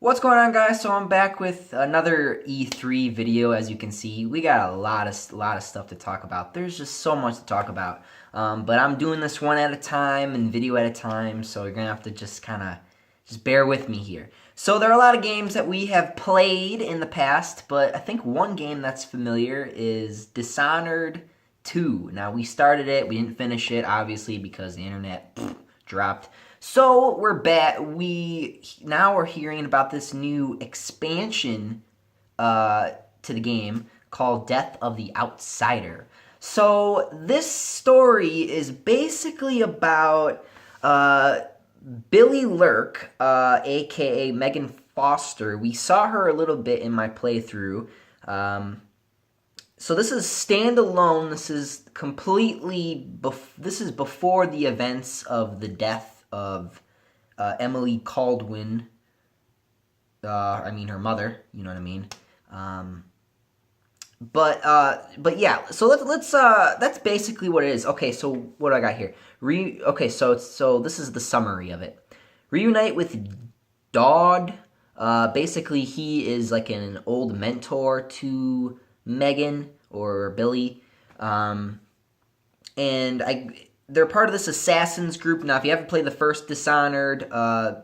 What's going on, guys? So I'm back with another E3 video. As you can see, we got a lot of stuff to talk about. There's just so much to talk about. But I'm doing this one at a time and video at a time, so you're gonna have to just bear with me here. So there are a lot of games that we have played in the past, but I think one game that's familiar is Dishonored 2. Now we started it, we didn't finish it, obviously, because the internet dropped. So we're back. We now are hearing about this new expansion to the game called Death of the Outsider. So this story is basically about Billy Lurk, aka Megan Foster. We saw her a little bit in my playthrough. So this is standalone. This is completely. This is before the events of the death of Emily Caldwin. I mean her mother. You know what I mean. But yeah. So let's. That's basically what it is. Okay. So what do I got here? Okay. So this is the summary of it. Reunite with Dodd. Basically, he is like an old mentor to Megan or Billy, and they're part of this assassins group. Now, if you haven't played the first Dishonored,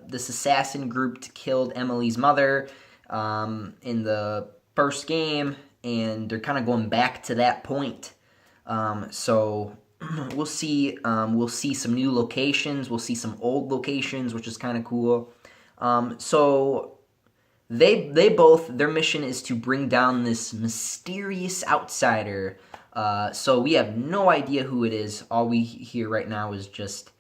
this assassin group killed Emily's mother in the first game, and they're kind of going back to that point. So we'll see some new locations. We'll see some old locations, which is kind of cool. So they both, their mission is to bring down this mysterious outsider. So we have no idea who it is. All we hear right now is just,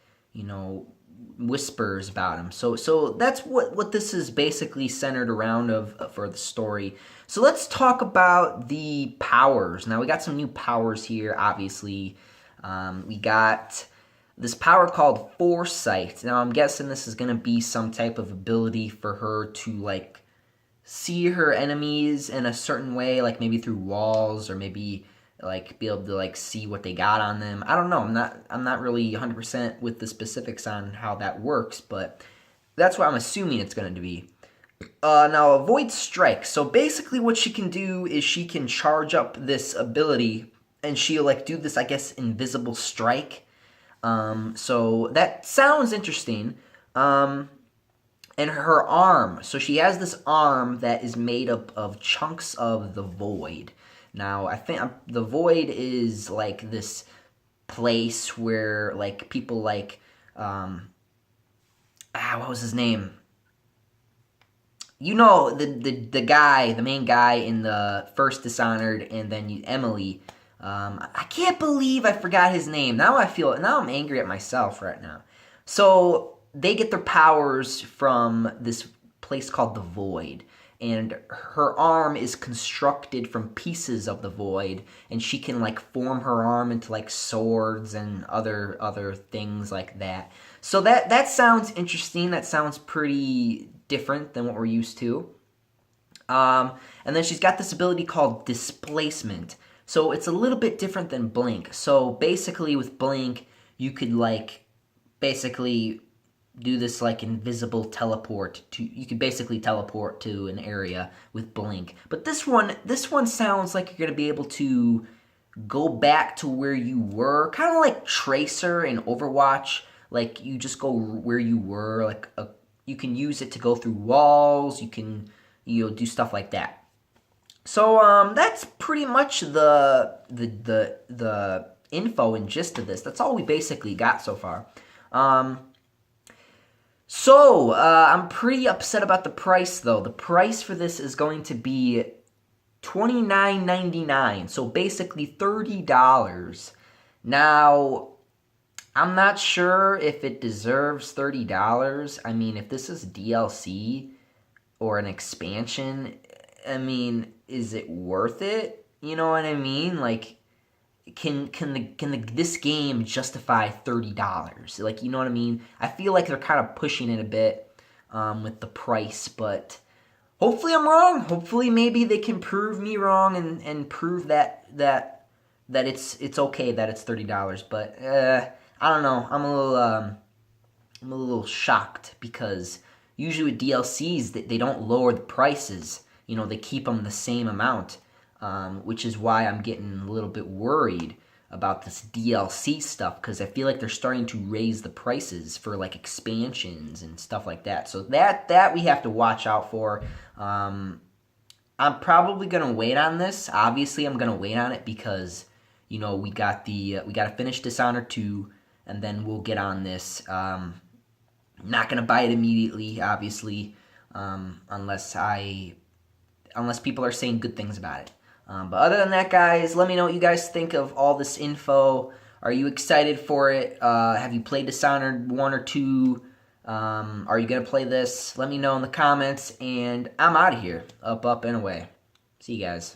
whispers about him. So that's what this is basically centered around for the story. So let's talk about the powers. Now we got some new powers here, obviously. We got this power called Foresight. Now I'm guessing this is going to be some type of ability for her to, see her enemies in a certain way, like maybe through walls, or maybe be able to see what they got on them. I don't know. I'm not really 100% with the specifics on how that works, but that's what I'm assuming it's going to be. Now, Avoid Strike. So basically what she can do is she can charge up this ability, and she'll do this, I guess, invisible strike. So that sounds interesting. And her arm. So she has this arm that is made up of chunks of the void. Now, I think the void is this place where people what was his name? The guy, the main guy in the first Dishonored, and then Emily. I can't believe I forgot his name. Now I'm angry at myself right now. So they get their powers from this place called the Void, and her arm is constructed from pieces of the Void, and she can form her arm into swords and other things like that. So that sounds interesting. That sounds pretty different than what we're used to. And then she's got this ability called Displacement. So it's a little bit different than Blink. So basically with Blink, you could basically do this invisible teleport you could basically teleport to an area with Blink. But this one sounds like you're gonna be able to go back to where you were, kind of like Tracer in Overwatch. You just go where you were. You can use it to go through walls. You can do stuff like that. So that's pretty much the info and gist of this. That's all we basically got so far. So, I'm pretty upset about the price, though. The price for this is going to be $29.99, so basically $30. Now, I'm not sure if it deserves $30. I mean, if this is DLC or an expansion, I mean, is it worth it? You know what I mean? Can this game justify $30? You know what I mean? I feel like they're kind of pushing it a bit with the price, but hopefully I'm wrong. Hopefully maybe they can prove me wrong and prove that it's okay that it's $30. But I don't know. I'm a little shocked because usually with DLCs, they don't lower the prices. You know, they keep them the same amount, which is why I'm getting a little bit worried about this DLC stuff, because I feel like they're starting to raise the prices for like expansions and stuff like that. So that we have to watch out for. I'm probably gonna wait on this. Obviously, I'm gonna wait on it because we got to finish Dishonored 2, and then we'll get on this. Not gonna buy it immediately, obviously, unless people are saying good things about it. But other than that, guys, let me know what you guys think of all this info. Are you excited for it? Have you played Dishonored 1 or 2? Are you going to play this? Let me know in the comments, and I'm out of here. Up, and away. See you guys.